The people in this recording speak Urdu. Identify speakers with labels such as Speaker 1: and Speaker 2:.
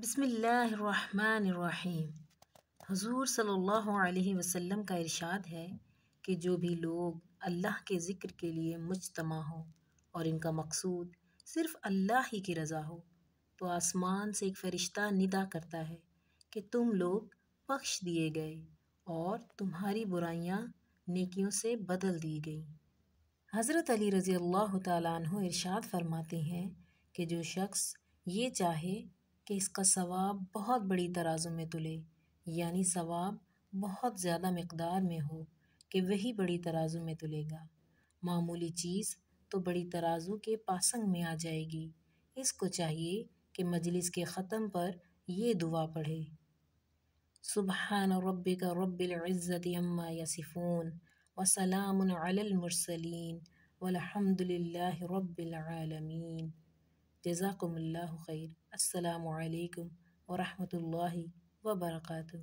Speaker 1: بسم اللہ الرحمن الرحیم۔ حضور صلی اللہ علیہ وسلم کا ارشاد ہے کہ جو بھی لوگ اللہ کے ذکر کے لیے مجتمع ہوں اور ان کا مقصود صرف اللہ ہی کی رضا ہو تو آسمان سے ایک فرشتہ ندا کرتا ہے کہ تم لوگ بخش دیے گئے اور تمہاری برائیاں نیکیوں سے بدل دی گئیں۔ حضرت علی رضی اللہ تعالیٰ عنہ ارشاد فرماتے ہیں کہ جو شخص یہ چاہے کہ اس کا ثواب بہت بڑی ترازو میں تلے، یعنی ثواب بہت زیادہ مقدار میں ہو، کہ وہی بڑی ترازو میں تلے گا۔ معمولی چیز تو بڑی ترازو کے پاسنگ میں آ جائے گی۔ اس کو چاہیے کہ مجلس کے ختم پر یہ دعا پڑھے: سبحان ربک رب العزت عما یصفون وسلام علی المرسلین والحمد للہ رب العالمین۔ جزاکم اللہ خیر۔ السلام علیکم ورحمۃ اللہ وبرکاتہ۔